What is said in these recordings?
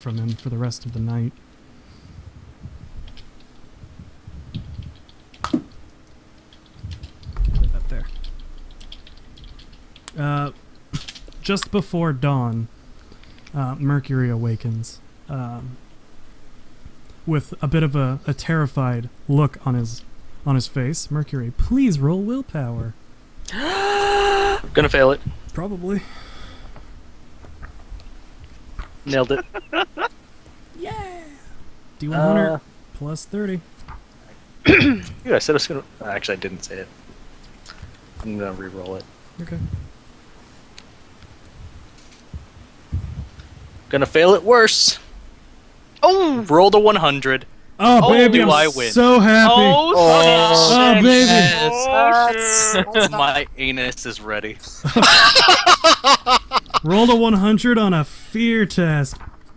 from him for the rest of the night. Leave that there. Just before dawn, Mercury awakens with a bit of a terrified look on his face. Mercury, please roll willpower. Gonna fail it. Probably. Nailed it. Yeah. D100 plus 30. Dude, I said I was gonna. Actually, I didn't say it. I'm gonna re-roll it. Okay. Gonna fail it worse. Oh! Rolled a 100. Oh, baby, do I'm I win? so happy. Oh, Oh, baby. shit. My anus is ready. Rolled a 100 on a fear test.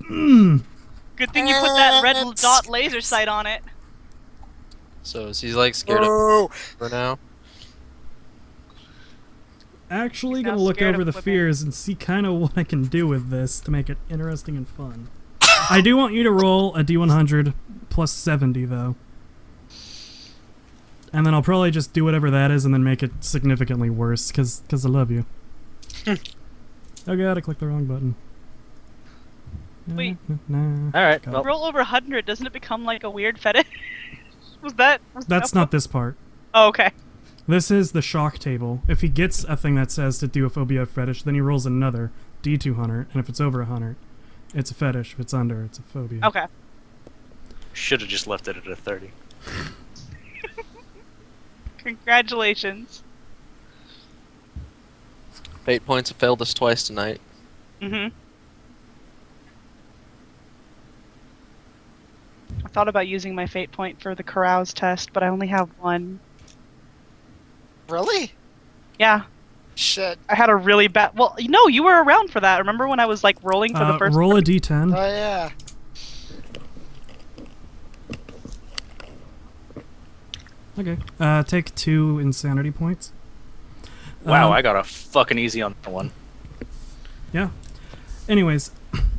Good thing you put that red dot laser sight on it. So is he like scared of for now? Actually He's gonna now look scared over of the women. fears and see kind of what I can do with this to make it interesting and fun. I do want you to roll a D100 plus 70 though. And then I'll probably just do whatever that is and then make it significantly worse because I love you. Oh god, I clicked the wrong button. Wait. Alright, well. Roll over 100, doesn't it become like a weird fetish? was that That's not this part. Oh, okay. This is the shock table. If he gets a thing that says to do a phobia fetish, then he rolls another D200, and if it's over 100, it's a fetish. If it's under, it's a phobia. Okay. Should have just left it at a 30. Congratulations. Fate points have failed us twice tonight. Mm-hmm. I thought about using my fate point for the carouse test, but I only have one. Really? Yeah. Shit. I had a really bad... Well, no, you were around for that. Remember when I was, like, rolling for the first... Roll a D10. Oh, yeah. Okay. Take 2 insanity points. Wow, I got a fucking easy on that one. Yeah. Anyways,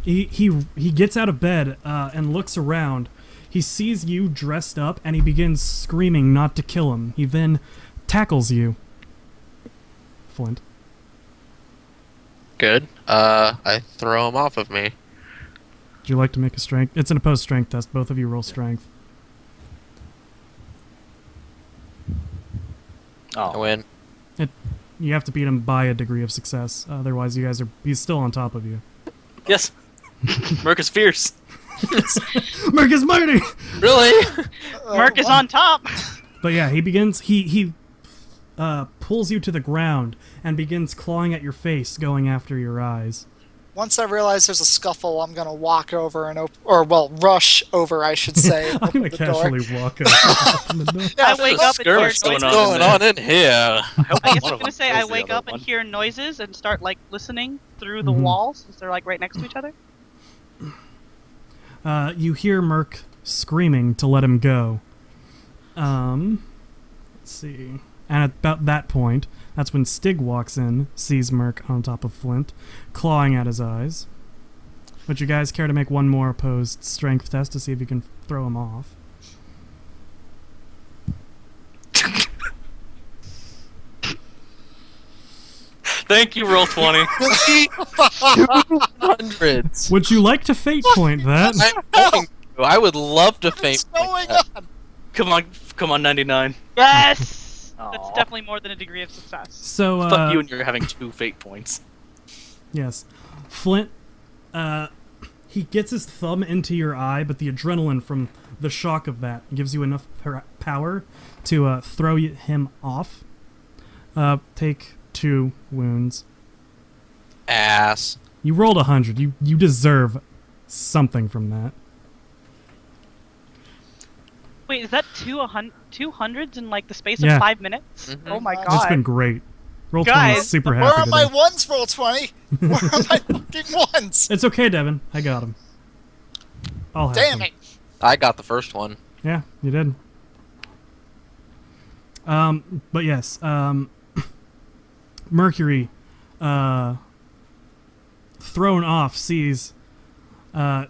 he gets out of bed and looks around. He sees you dressed up and he begins screaming not to kill him. He then tackles you. Flint. Good. I throw him off of me. Would you like to make a strength? It's an opposed strength test. Both of you roll strength. I Oh, win. You have to beat him by a degree of success. Otherwise, he's still on top of you. yes. Merc is fierce. Merc is mighty! Really? Merc is on top! But yeah, he begins. He pulls you to the ground and begins clawing at your face, going after your eyes. Once I realize there's a scuffle, I'm gonna walk over and rush over, I should say. I'm gonna open the door. casually walk over open the door. I wake up and hear skirmish noises. going on. in here? I guess One I'm of gonna them say kills I the wake other up and one. hear noises and start, like, listening through the Mhm. walls, since they're, like, right next to each other. You hear Merc screaming to let him go. Let's see. And at about that point, that's when Stig walks in, sees Merc on top of Flint, clawing at his eyes. Would you guys care to make one more opposed strength test to see if you can throw him off? Thank you, roll 20. 200s. Would you like to fate point that? I'm going to. I would love to faint. What's going on? Come on, 99. Yes! That's Aw. definitely more than a degree of success. So, Fuck you and you're having 2 fate points. yes. Flint, he gets his thumb into your eye, but the adrenaline from the shock of that gives you enough power to throw him off. Take 2 wounds. Ass. You rolled 100. You deserve something from that. Wait, is that 200s in, like, the space Yeah. of 5 minutes? Mhm. Oh my It's god. It's been great. Roll 20 Guys, is super Where happy are my today. ones, roll 20? Where are my fucking ones? It's okay, Devin. I got him. I'll have Damn him. it. I got the first one. Yeah, you did. But yes, Mercury, thrown off, sees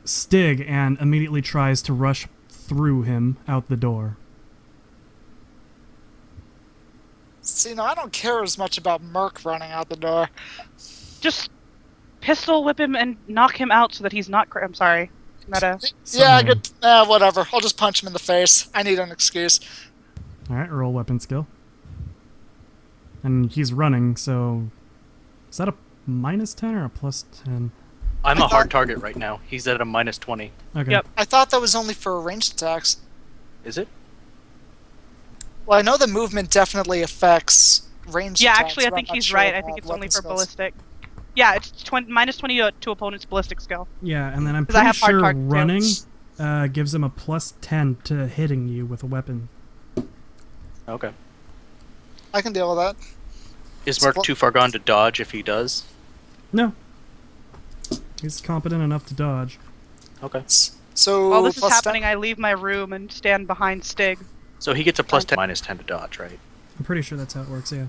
Stig and immediately tries to rush through him out the door. See, no, I don't care as much about Merc running out the door. Just pistol whip him and knock him out so that he's not. I'm sorry. Meta. Yeah, Somehow. good. Whatever. I'll just punch him in the face. I need an excuse. Alright, roll weapon skill. And he's running, so... Is that a -10 or a +10? I'm a hard target right now. He's at a -20. Okay. Yep. I thought that was only for ranged attacks. Is it? Well, I know the movement definitely affects ranged Yeah, attacks. actually, I but I'm think not he's sure right. I about think it's only weapon for skills. ballistic. Yeah, it's -20 to opponent's ballistic skill. Yeah, and then I'm 'Cause I pretty have hard sure target, too. running gives him a +10 to hitting you with a weapon. Okay. I can deal with that. Is Merc too far gone to dodge if he does? No. He's competent enough to dodge. Okay. So While this is plus happening, I leave my room and stand behind Stig. So he gets a +10, -10 to dodge, right? I'm pretty sure that's how it works, yeah.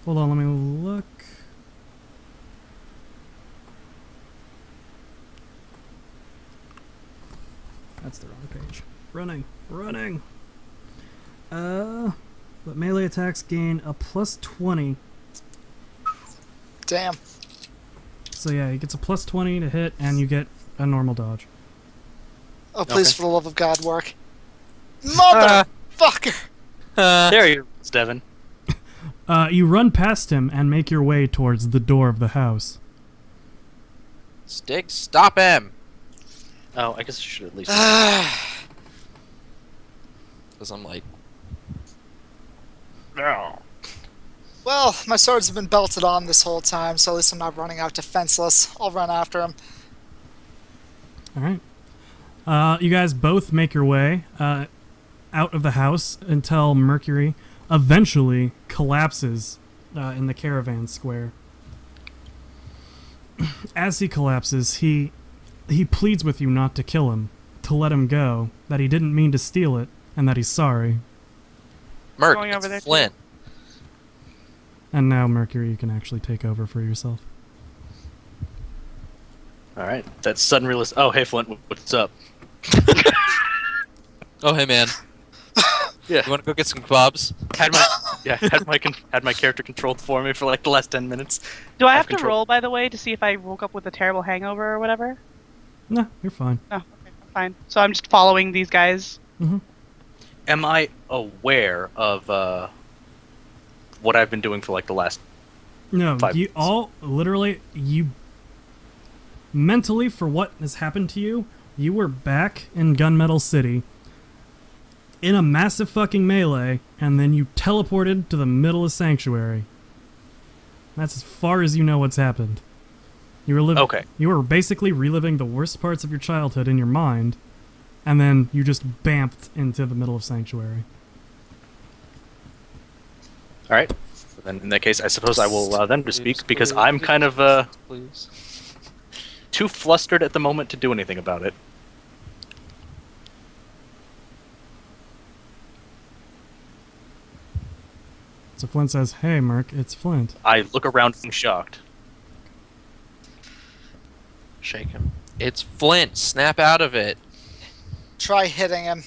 Hold on, let me look. That's the wrong page. Running. But melee attacks gain a +20. Damn. So yeah, he gets a +20 to hit, and you get a normal dodge. Oh, please, Okay. for the love of God, work. Motherfucker! There he is, Devin. You run past him and make your way towards the door of the house. Stig, stop him! Oh, I guess I should at least... Because I'm like, No. Well, my swords have been belted on this whole time, so at least I'm not running out defenseless. I'll run after him. Alright. You guys both make your way out of the house until Mercury eventually collapses in the caravan square. As he collapses, he pleads with you not to kill him, to let him go, that he didn't mean to steal it, and that he's sorry. Merc, Going over there, it's too. Flint. And now, Mercury, you can actually take over for yourself. Alright, that sudden realization. Oh, hey Flint, what's up? Oh, hey man. Yeah. You want to go get some kebabs? Had my character controlled for me for like the last 10 minutes. Do I I've have to control- roll, by the way, to see if I woke up with a terrible hangover or whatever? Nah, you're fine. Oh, okay, fine. So I'm just following these guys. Mm-hmm. Am I aware of what I've been doing for like the last... No, 5 you minutes. all, literally, you... Mentally, for what has happened to you, you were back in Gunmetal City in a massive fucking melee, and then you teleported to the middle of Sanctuary. That's as far as you know what's happened. You were living. Okay. You were basically reliving the worst parts of your childhood in your mind, and then you just bamfed into the middle of Sanctuary. Alright. Then in that case, I suppose I will allow them to speak, because I'm kind of Please. too flustered at the moment to do anything about it. So Flint says, "Hey, Merc, it's Flint." I look around shocked. Shake him. It's Flint. Snap out of it. Try hitting him.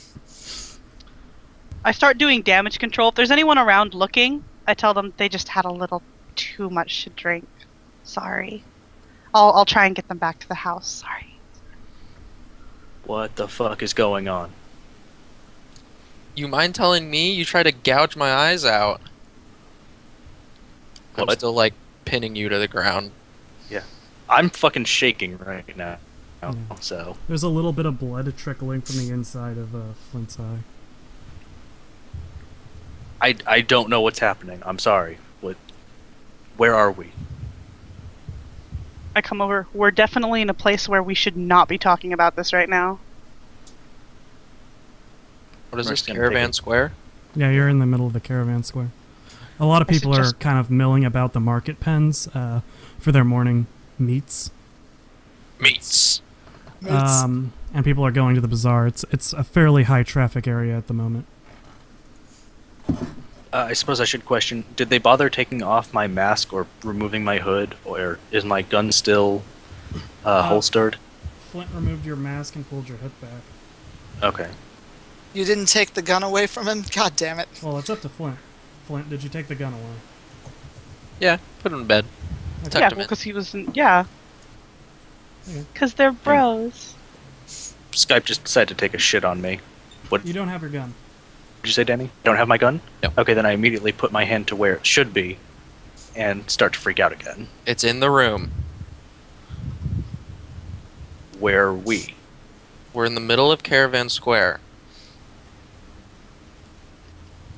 I start doing damage control. If there's anyone around looking, I tell them they just had a little too much to drink. Sorry. I'll try and get them back to the house. Sorry. What the fuck is going on? You mind telling me you try to gouge my eyes out? I'm What? still like pinning you to the ground. I'm fucking shaking right now. So There's a little bit of blood trickling from the inside of Flint's eye. I don't know what's happening. I'm sorry. Where are we? I come over. We're definitely in a place where we should not be talking about this right now. What is Merc's this, gonna Caravan take it. Square? Yeah, you're in the middle of the caravan square. A lot of I people are suggest- kind of milling about the market pens for their morning meats. Meats. Mates. And people are going to the bazaar. It's a fairly high traffic area at the moment. I suppose I should question, did they bother taking off my mask or removing my hood, or is my gun still holstered? Flint removed your mask and pulled your hood back. Okay. You didn't take the gun away from him? God damn it. Well, it's up to Flint. Flint, did you take the gun away? Yeah, put him in bed. Okay. Tucked Yeah, him in. because he was in, yeah. Okay. Because they're bros. Skype just decided to take a shit on me. What You don't have your gun. did you say, Danny? Don't have my gun? No. Okay, then I immediately put my hand to where it should be and start to freak out again. It's in the room. Where are we? We're in the middle of Caravan Square.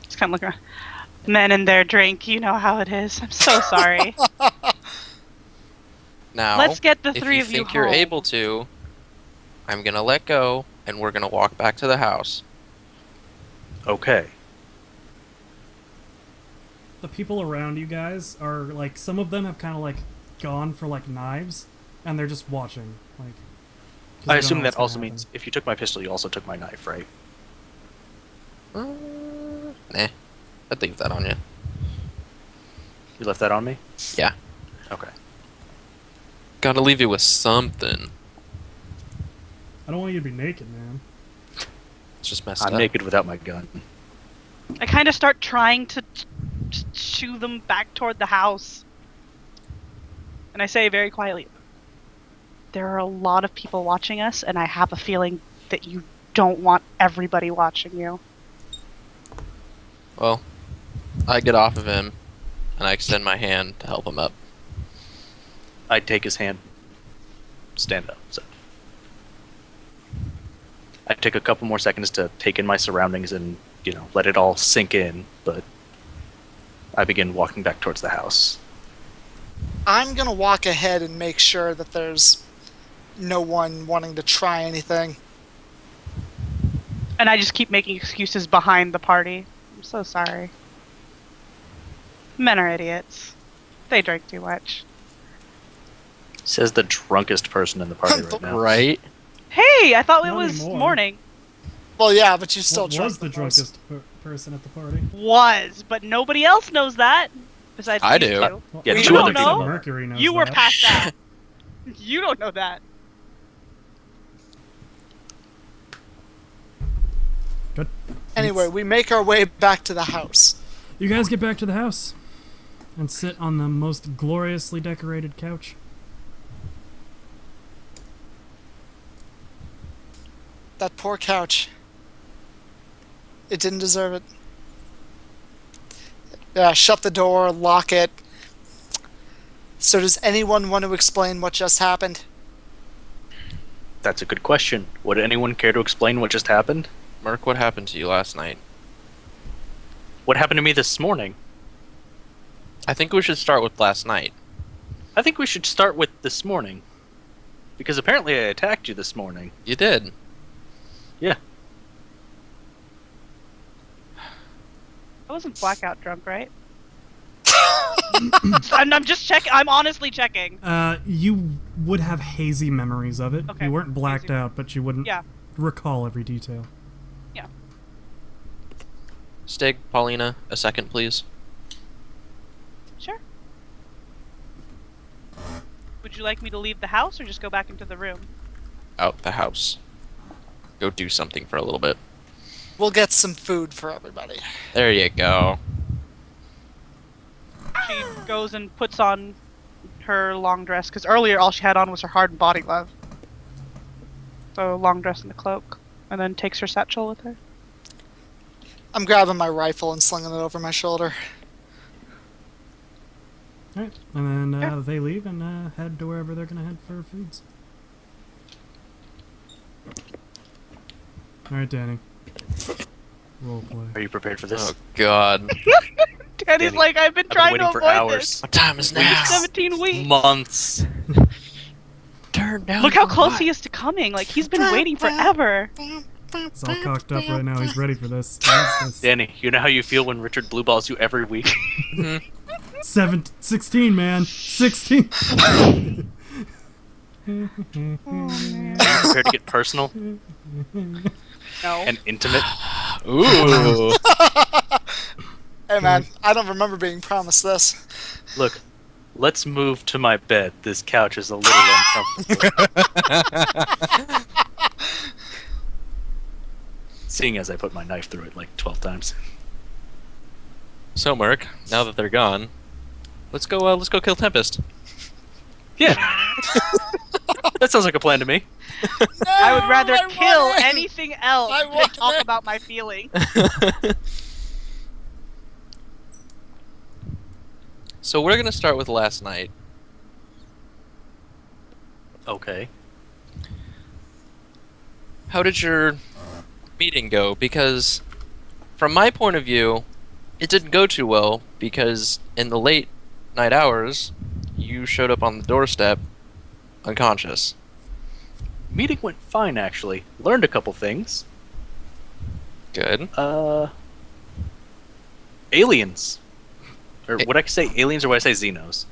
Just kind of look around. Men and their drink, you know how it is. I'm so sorry. Now, Let's get the if three you of you think you're home. able to, I'm gonna let go, and we're gonna walk back to the house. Okay. The people around you guys are like, some of them have kind of like gone for like knives, and they're just watching. Like, 'cause they I don't assume know that what's gonna also happen. means if you took my pistol, you also took my knife, right? Nah, I'd leave that on you. You left that on me? Yeah. Okay. Gotta leave you with something. I don't want you to be naked, man. It's just messed I'm up. naked without my gun. I kind of start trying to shoo them back toward the house. And I say very quietly, there are a lot of people watching us, and I have a feeling that you don't want everybody watching you. Well, I get off of him, and I extend my hand to help him up. I take his hand, stand up. So I take a couple more seconds to take in my surroundings and, let it all sink in, but I begin walking back towards the house. I'm gonna walk ahead and make sure that there's no one wanting to try anything. And I just keep making excuses behind the party. I'm so sorry. Men are idiots. They drink too much. Says the drunkest person in the party right now. Right? Hey, I thought it Not was anymore. morning. Well, yeah, but you still What drunk was the most. drunkest person at the party? Was, but nobody else knows that. Besides I you do. two. Well, Yeah, we two know other that people. Mercury knows You were that. passed out. You don't know that. Good. Anyway, we make our way back to the house. You guys get back to the house and sit on the most gloriously decorated couch. That poor couch. It didn't deserve it. Yeah, shut the door, lock it. So does anyone want to explain what just happened? That's a good question. Would anyone care to explain what just happened? Merc, what happened to you last night? What happened to me this morning? I think we should start with last night. I think we should start with this morning. Because apparently I attacked you this morning. You did. Yeah. I wasn't blackout drunk, right? I'm just checking. I'm honestly checking. You would have hazy memories of it. Okay, You weren't blacked hazy. out, but you wouldn't Yeah. recall every detail. Stig, Paulina, a second, please. Sure. Would you like me to leave the house or just go back into the room? Out the house. Go do something for a little bit. We'll get some food for everybody. There you go. She goes and puts on her long dress, because earlier all she had on was her hard body glove. So long dress and a cloak, and then takes her satchel with her. I'm grabbing my rifle and slinging it over my shoulder. Alright, and then Yeah. they leave and head to wherever they're gonna head for foods. Alright, Danny. Roleplay. Are you prepared for this? Oh, God. Danny's Danny, like, I've been I've been trying waiting to for avoid hours. this. What time is For now? 17 weeks. Months. Turn down. Look how for close what? he is to coming. Like, he's been waiting forever. He's all cocked up right now. He's ready for this. He wants this. Danny, you know how you feel when Richard blueballs you every week? 16, man. 16. Oh, man. Are you prepared to get personal No. and intimate? Ooh. Hey man, I don't remember being promised this. Look, Let's move to my bed. This couch is a little uncomfortable. Seeing as I put my knife through it like 12 times. So, Merc, now that they're gone, let's go kill Tempest. Yeah. That sounds like a plan to me. I would rather I kill wouldn't. anything else I than wouldn't. talk about my feelings. So we're gonna start with last night. Okay. How did your meeting go? Because from my point of view, it didn't go too well because in the late night hours, you showed up on the doorstep unconscious. Meeting went fine, actually. Learned a couple things. Good. Aliens. Or would I say aliens or would I say Xenos?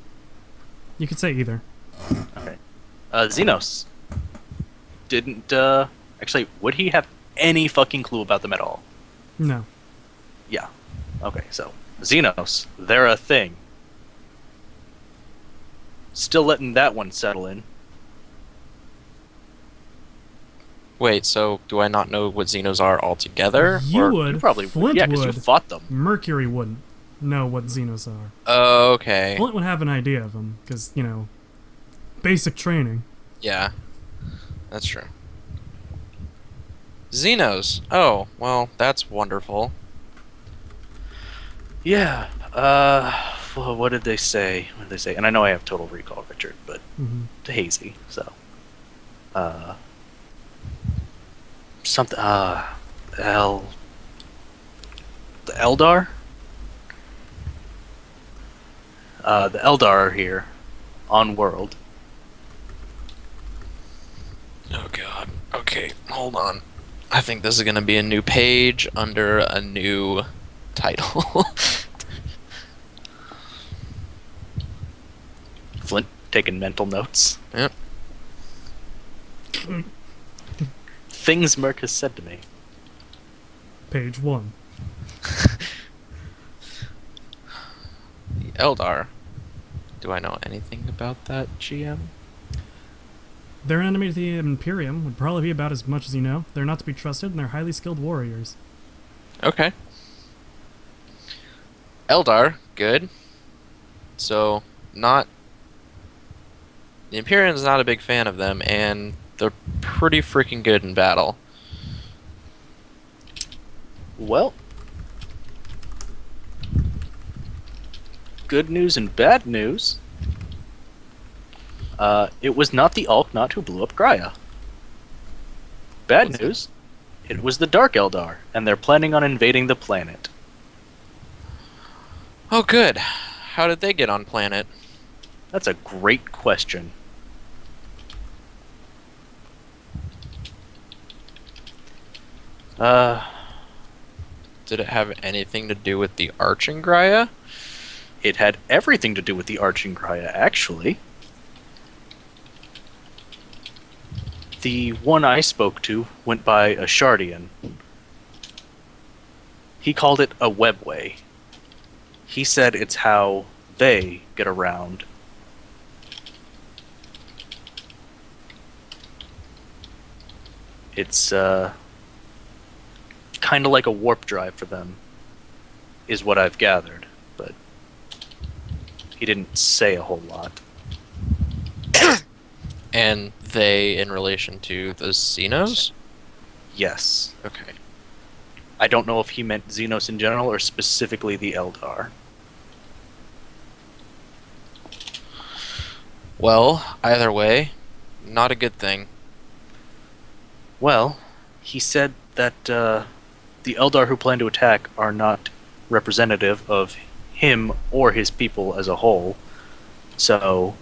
You could say either. Okay. Xenos. Didn't, actually, would he have any fucking clue about them at all? No. Yeah. Okay, so, Xenos. They're a thing. Still letting that one settle in. Wait, so do I not know what Xenos are altogether? You Or- would. You probably Flint would. Yeah, because you would. fought them. Mercury wouldn't know what Xenos are. Okay. Flint would have an idea of them, because, basic training. Yeah. That's true. Xenos. Oh, well, that's wonderful. Yeah. Well, what did they say? What did they say? And I know I have total recall, Richard, but Hmm. hazy. So, something. The Eldar. The Eldar are here, on world. Oh god. Okay, hold on. I think this is gonna be a new page under a new title. Flint taking mental notes. Yep. Things Merc has said to me. Page 1. The Eldar. Do I know anything about that, GM? Their enemy to the Imperium would probably be about as much as you know. They're not to be trusted, and they're highly skilled warriors. Okay. Eldar, good. So, not... The Imperium's not a big fan of them, and they're pretty freaking good in battle. Well, good news and bad news. It was not the Alknot who blew up Graia. Bad What's news, it was the Dark Eldar, and they're planning on invading the planet. Oh, good. How did they get on planet? That's a great question. Did it have anything to do with the Arching Graia? It had everything to do with the Arching Graia, actually. The one I spoke to went by a Shardian. He called it a webway. He said it's how they get around. It's, kind of like a warp drive for them, is what I've gathered, but he didn't say a whole lot. And they in relation to the Xenos? Yes. Okay. I don't know if he meant Xenos in general or specifically the Eldar. Well, either way, not a good thing. Well, he said that the Eldar who plan to attack are not representative of him or his people as a whole, so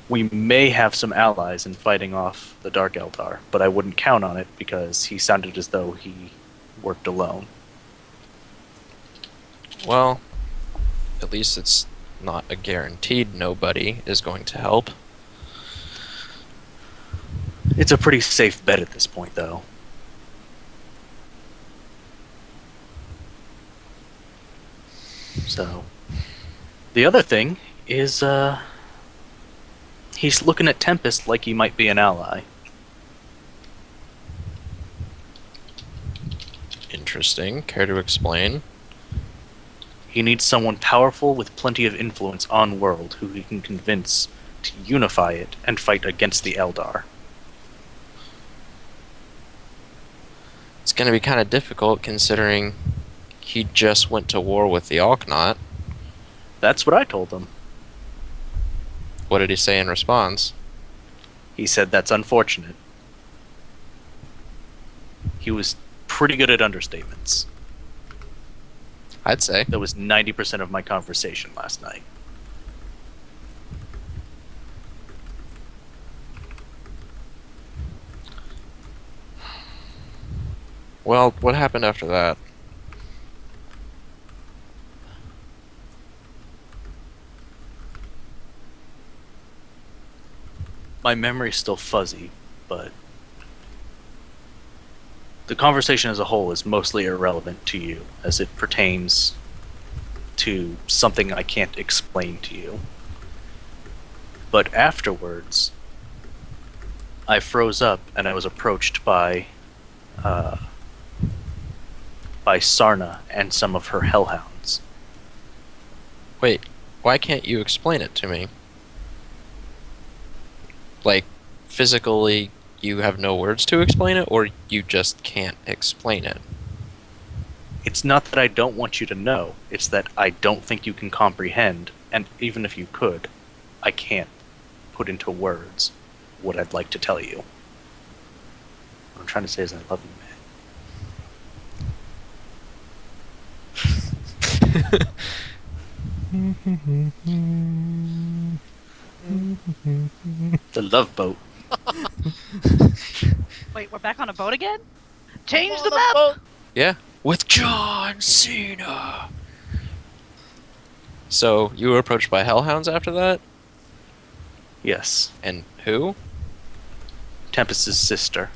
we may have some allies in fighting off the Dark Eldar, but I wouldn't count on it because he sounded as though he worked alone. Well, at least it's not a guaranteed nobody is going to help. It's a pretty safe bet at this point, though. So, the other thing is, he's looking at Tempest like he might be an ally. Interesting. Care to explain? He needs someone powerful with plenty of influence on world who he can convince to unify it and fight against the Eldar. It's going to be kind of difficult considering he just went to war with the Alknot. That's what I told him. What did he say in response? He said that's unfortunate. He was pretty good at understatements. I'd say. That was 90% of my conversation last night. Well, what happened after that? My memory's still fuzzy, but the conversation as a whole is mostly irrelevant to you as it pertains to something I can't explain to you. But afterwards, I froze up and I was approached by Sarna and some of her hellhounds. Wait, why can't you explain it to me? Like, physically, you have no words to explain it, or you just can't explain it? It's not that I don't want you to know, it's that I don't think you can comprehend, and even if you could, I can't put into words what I'd like to tell you. What I'm trying to say is I love you, man. The love boat. Wait, we're back on a boat again? Change On the the map! boat. Yeah, with John Cena. So, you were approached by hellhounds after that? Yes. And who? Tempest's sister.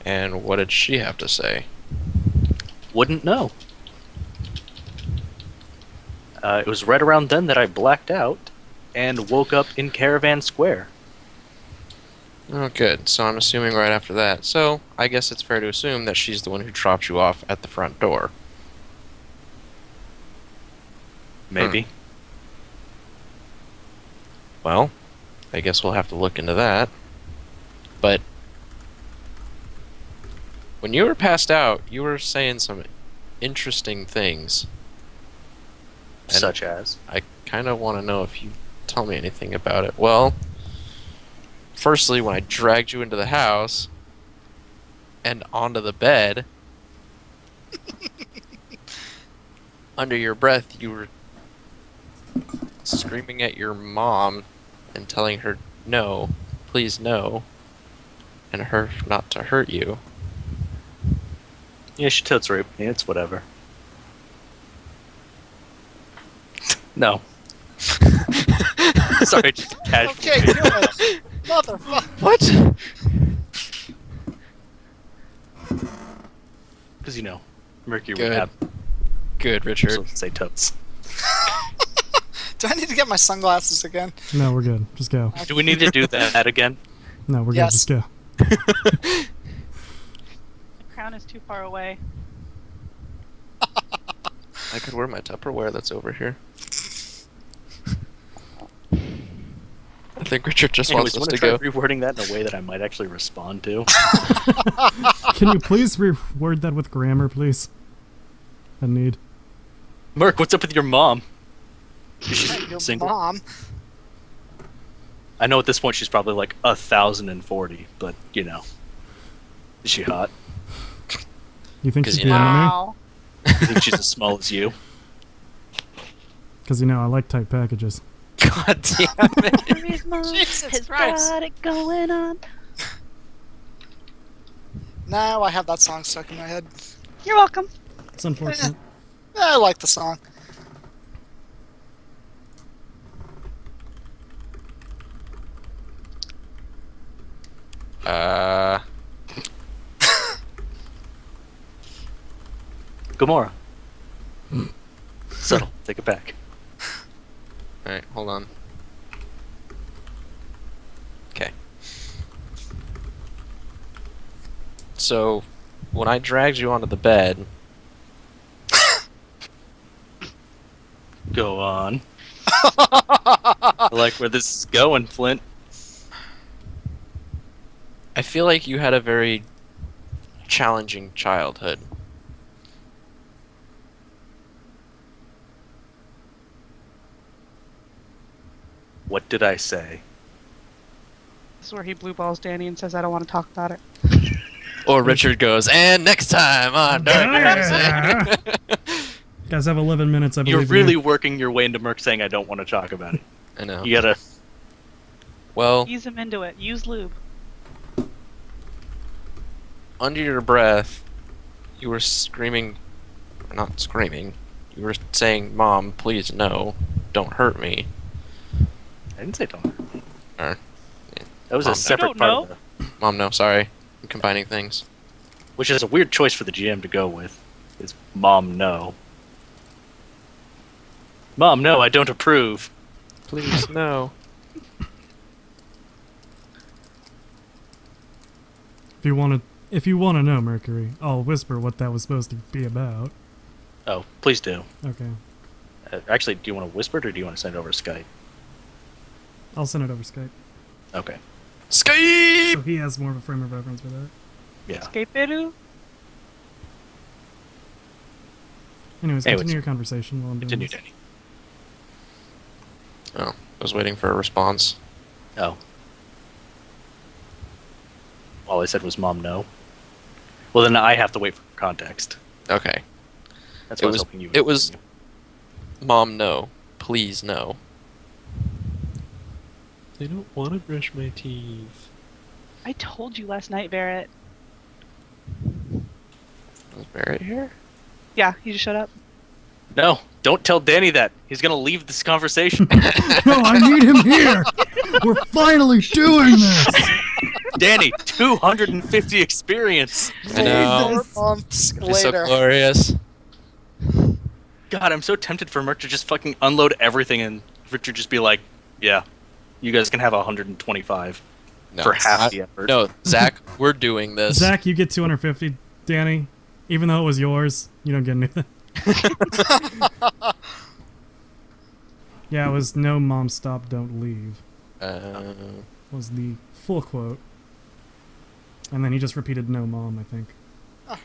And what did she have to say? Wouldn't know. It was right around then that I blacked out and woke up in Caravan Square. Oh, good. So I'm assuming right after that. So, I guess it's fair to assume that she's the one who dropped you off at the front door. Maybe. Well, I guess we'll have to look into that. But when you were passed out, you were saying some interesting things. And Such as? I kind of want to know if you tell me anything about it. Well, firstly, when I dragged you into the house and onto the bed, under your breath, you were screaming at your mom and telling her no, please no, and her not to hurt you. Yeah, she totes raped me. It's whatever. No. Sorry, just casual. Okay, do it. Motherfucker. What? Because, you know, Mercury Good. would have Good, Richard. so say totes. Do I need to get my sunglasses again? No, we're good. Just go. Do we need to do that again? No, we're Yes. good. Just go. The crown is too far away. I could wear my Tupperware that's over here. I think Richard just Anyways, wants you us want to to try go. rewording that in a way that I might actually respond to? Can you please reword that with grammar, please? I need. Merc, what's up with your mom? Is she Your single? mom. I know at this point she's probably like 1,040, but you know. Is she hot? You think 'Cause she's you the know- enemy? Wow. You think she's as small as you? Because, I like tight packages. God damn it. Jesus Christ. got it going on. Now I have that song stuck in my head. You're welcome. It's unfortunate. I like the song. Gamora. Subtle. Take it back. Alright, hold on. Okay. So, when I dragged you onto the bed, Go on. I like where this is going, Flint. I feel like you had a very challenging childhood. What did I say? This is where he blue balls Danny and says, I don't want to talk about it. Or Richard goes, and next time on Dark Yeah. Heresy. Guys have 11 minutes, I You're believe. really working your way into Merc saying I don't want to talk about it. I know. You gotta... Well, Ease him into it. Use lube. under your breath, you were screaming, not screaming, you were saying, Mom, please no, don't hurt me. I didn't say don't hurt me. Or, That was Mom, a separate don't part know. of the... Mom, no, sorry. I'm combining things. Which is a weird choice for the GM to go with. Is Mom, no. Mom, no, I don't approve. Please, no. If you want to know, Mercury, I'll whisper what that was supposed to be about. Oh, please do. Okay. Actually, do you want to whisper it or do you want to send it over Skype? I'll send it over Skype. Okay. Skype! So he has more of a frame of reference for that. Yeah. Escape Edu? Anyways, Anyways. continue your conversation while I'm doing Continue, this. Danny. Oh, I was waiting for a response. Oh. All I said was Mom, no. Well, then I have to wait for context. Okay. That's It what I was was- hoping you would it was- continue. Mom, no. Please, no. I don't want to brush my teeth. I told you last night, Barrett. Was Barrett here? Yeah, he just showed up. No, don't tell Danny that. He's gonna leave this conversation. No, I need him here! We're finally doing this! Danny, 250 experience. I know. 4 months It's so later. glorious. God, I'm so tempted for Merc to just fucking unload everything and Richard just be like, yeah, you guys can have 125 No, for half I- the effort. No, Zach, we're doing this. Zach, you get 250. Danny, even though it was yours, you don't get anything. Yeah, it was no mom stop, don't leave. Was the full quote. And then he just repeated no mom, I think.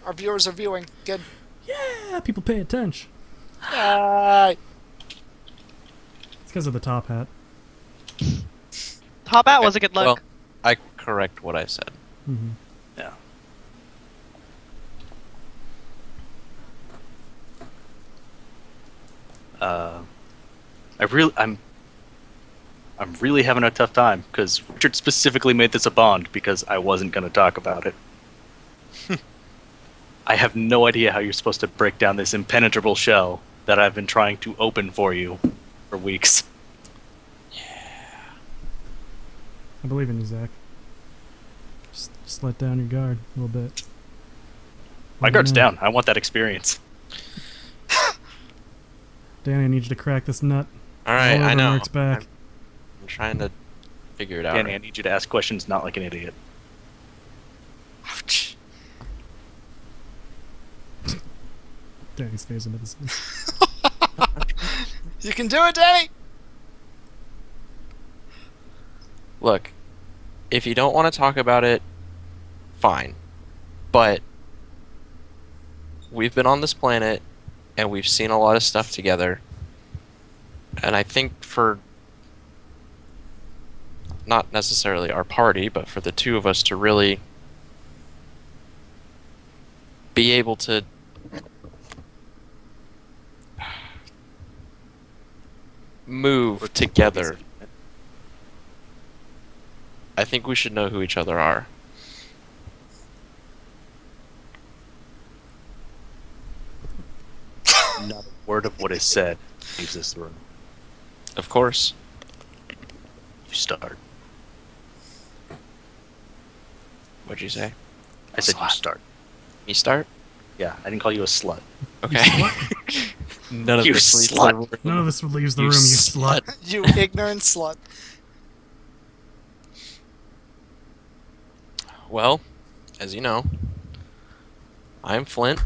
Our viewers are viewing. Good. Yeah, people pay attention. Yay. It's because of the top hat. Top Hat was a good look. Well, I correct what I said. Hmm. Yeah. I'm really having a tough time because Richard specifically made this a bond because I wasn't going to talk about it. I have no idea how you're supposed to break down this impenetrable shell that I've been trying to open for you for weeks. I believe in you, Zach. Just let down your guard a little bit. My Let me guard's know. down. I want that experience. Danny, I need you to crack this nut. Alright, All I over know. Merc's back. I'm trying to figure it out. Danny, I need you to ask questions not like an idiot. Ouch. Danny stays into the sun. You can do it, Danny. Look, if you don't want to talk about it, fine. But we've been on this planet and we've seen a lot of stuff together. And I think for not necessarily our party, but for the two of us to really be able to move together, I think we should know who each other are. Not a word of what is said leaves this room. Of course. You start. What'd you say? I said you start. Me start? Yeah, I didn't call you a slut. Okay. None of You this leads slut. the room. None of this leaves the You room, you slut. You ignorant slut. Well, as you know, I'm Flint,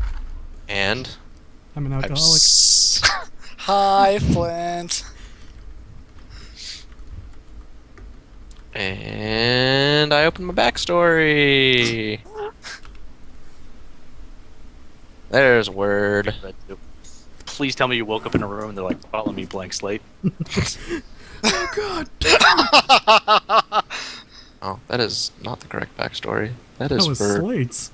and I'm an I'm alcoholic. Hi, Flint. and I opened my backstory. There's word. Please tell me you woke up in a room and they're like, follow me, blank slate. Oh god! Oh, that is not the correct backstory. That That is was for slates.